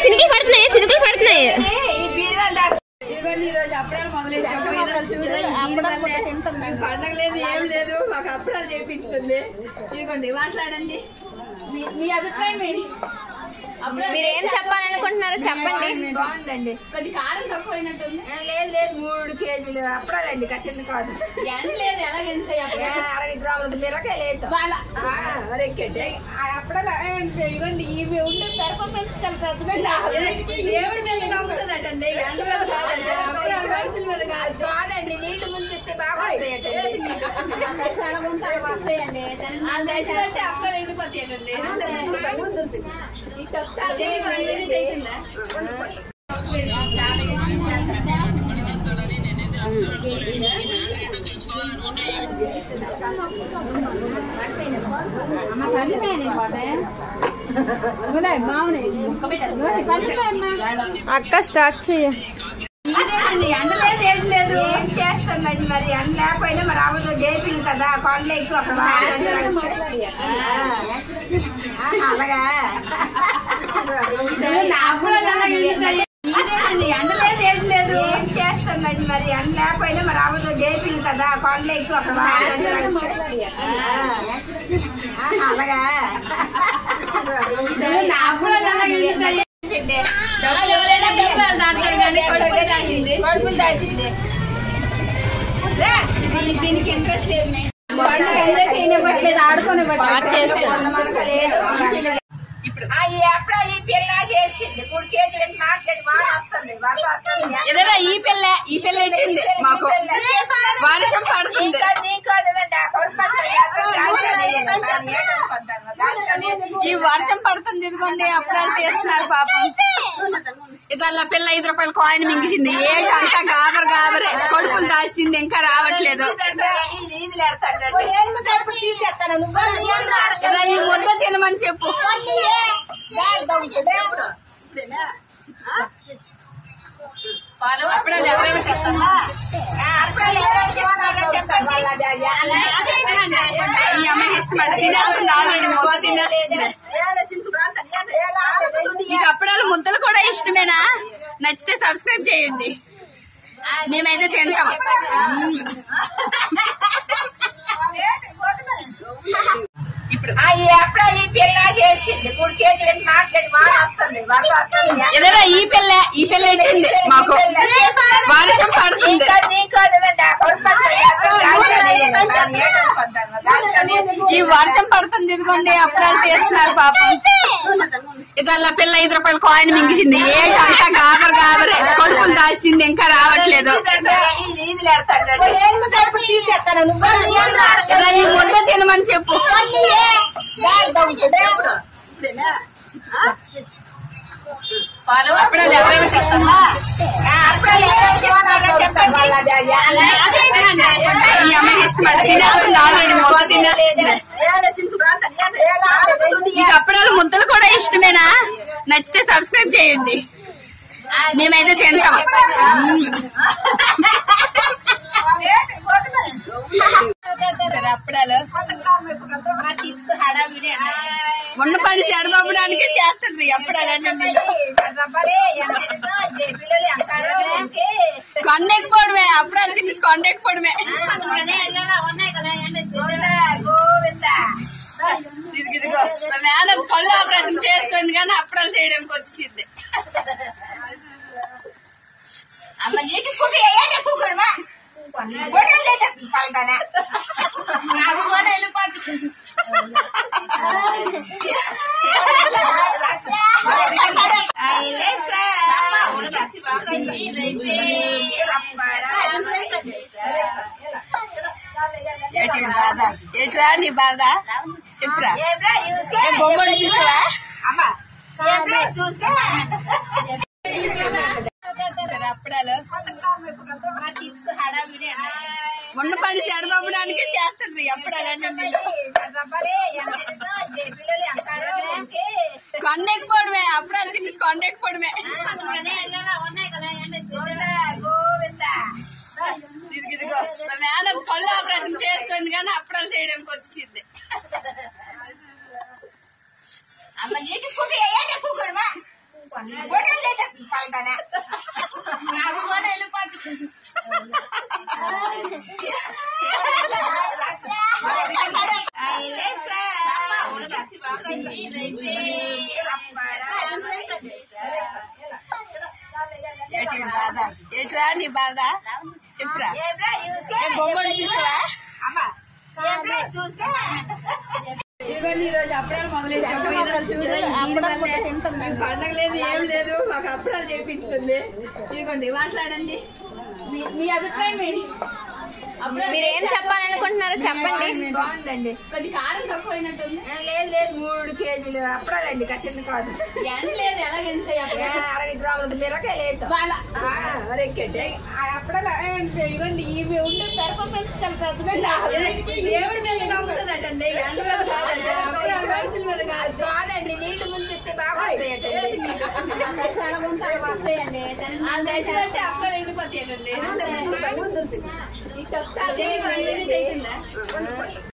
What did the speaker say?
చినుకులు పడుతున్నాయి చినుకులు పడుతున్నాయి. ఈరోజు అప్పుడాలు మొదలైంది పండగ లేదు ఏం లేదు మాకు అప్పుడాలు చేయించుతుంది. ఇదిగోండి మాట్లాడండి మీ అభిప్రాయం ఏంటి? మీరు ఏం చెప్పాలనుకుంటున్నారో చెప్పండి. బాగుందండి కొంచెం కారం తక్కువ అయినట్టుంది. లేదు 3 కేజీలు అప్పుడాలండి కషండి కాదు ఎంత లేదు ఎలాగెంటాయి 60 గ్రాములు మిరకాయ లేదు అప్పుడాలు ఇవ్వండి ఇవి ఉండే పెర్ఫార్మెన్స్ చాలా పెద్దగా దేవుడి మీద నమ్ముతుందటండి ఎండ మీద కాదండి అప్పుడాలు మనుషుల మీద కాదండి నీళ్లు ముంచిస్తే బాగా వస్తాయండి దయచేసి అప్పుడాలు వెళ్ళిపోతాయండి. అక్క స్టార్ట్ చెయ్య. ఎండలేదు ఏం లేదు ఏం చేస్తామండి మరి ఎండ లేకపోయినా మరి అవ్వదు గేపింది కదా కొండ ఎక్కువ అక్కడ అలాగా ఎండలేదు ఏం లేదు ఏం చేస్తామండి మరి ఎండ లేకపోయినా మరి అవ్వదు గేపింది కదా కొండ ఎక్కువ అక్కడ అలాగా డబ్బులు ఎవరైనా బీపాలు దాంటారు కానీ కడుపులు దాచింది దీనికి ఇంట్రెస్ట్ లేదు. ఎంజాయ్ చేయనివ్వట్లేదు ఆడుకోనివ్వట్లేదు. ఇప్పుడు ఎప్పుడో ఈ పిల్ల చేసింది 3 కేజీలు మాట్లాడి బాగా వస్తుంది ఏదైనా ఈ పిల్ల ఇచ్చింది మాకు వర్షం పడుతుంది. ఈ వర్షం పడుతుంది ఇదిగోండి అప్పుడాలు తీస్తున్నారు పాపం. ఇదల్లా పిల్ల 5 రూపాయల కాయిన్ మింగిసింది. ఏటంతా గాబరే కొడుకులు దాచింది ఇంకా రావట్లేదు. ఈ ముద్ద తినమని చెప్పు. అప్పుడాలు ఎవరైనా తెస్తున్నా ఈ అమ్మాయి ఇష్టం తినేస్తుంది ఆల్రెడీ మొక్క తినేస్తుంది. మీకు అప్పుడాలు ముద్దలు కూడా ఇష్టమేనా? నచ్చితే సబ్స్క్రైబ్ చేయండి. మేమైతే తింటాం. ఇప్పుడు ఎప్పుడో ఈ పిల్ల చేసింది 3 కేజీలు మాట్లాడి బాగా వస్తుంది ఏదైనా ఈ పిల్ల ఇచ్చింది మాకు వర్షం పడుతుంది. ఈ వర్షం పడుతుంది ఇదిగోండి అప్పుడాలు తీస్తున్నారు పాపం. ఇదల్లా పిల్ల 5 రూపాయల కాయిన్ మింగిసింది. ఏటంతా గాబరే కొడుకులు దాచింది ఇంకా రావట్లేదు. ఈ ముద్ద తినమని చెప్పు. అప్పుడాలు ఎవరైనా తెస్తున్నా ఈ అమ్మాయి ఇష్టం తినేస్తుంది ఆల్రెడీ మొక్క తినేస్తుంది. మీకు అప్పుడాలు ముద్దలు కూడా ఇష్టమేనా? నచ్చితే సబ్స్క్రైబ్ చేయండి. మేమైతే తింటాం. అప్పుడాలు ఉన్నపడి చెడగొప్పడానికి చేస్తుంది అప్పుడాలన్నీ. కొండెక్కిపోవడమే అప్పుడాలు తినేసి కొండెక్కిపోవడమే. ఇదిగో మేడం కళ్ళు ఆపరేషన్ చేసుకుంది కానీ అప్పుడాలు చేయడానికి వచ్చింది. అమ్మ నీటి కుక్కడమా చేసేది పల్టానే వెళ్ళిపోతుంది. ఏట్రా నీ బాధ చెప్పురా. బొమ్మలు చూసావా అప్పుడాలు ఉన్నపడి చెడగొప్పడానికి చేస్తుంది అప్పుడాలన్నీ. కొండెక్కిపోవడమే అప్పుడాలు తినేసి కొండెక్కిపోవడమే. ఇదిగో మేడం కళ్ళు ఆపరేషన్ చేసుకుంది కానీ అప్పుడాలు చేయడానికి వచ్చింది. అమ్మ నీటి కుక్కడమా హోటల్ చేసేది పాలగానే ఎట్రా నీ బాధ చెప్పురా బొమ్మలు చూసావా ఇదిగోండి ఈరోజు అప్పుడాలు మొదలైంది చూడండి పండగ లేదు ఏం లేదు మాకు అప్పుడాలు చేయించుతుంది ఇదిగోండి మాట్లాడండి మీ అభిప్రాయం ఏంటి మీరు ఏం చెప్పాలనుకుంటున్నారో చెప్పండి బాగుందండి కొంచెం కారం తక్కువ అయినట్టుంది లేదు 3 కేజీలు అప్పుడాలండి కషండి కాదు ఎంత లేదు ఎలాగెంత 60 గ్రాములు మిరకాయలు వేసాం ఇవ్వండి ఇవి ఉంటే పెర్ఫార్మెన్స్ చాలా పెద్దగా దేవుడి మీద నమ్ముతుందటండి ఎండ మీద మనుషుల మీద కాదండి నీళ్లు ముంచిస్తే బాగా వస్తాయండి అప్పుడే వెళ్ళిపోతాయండి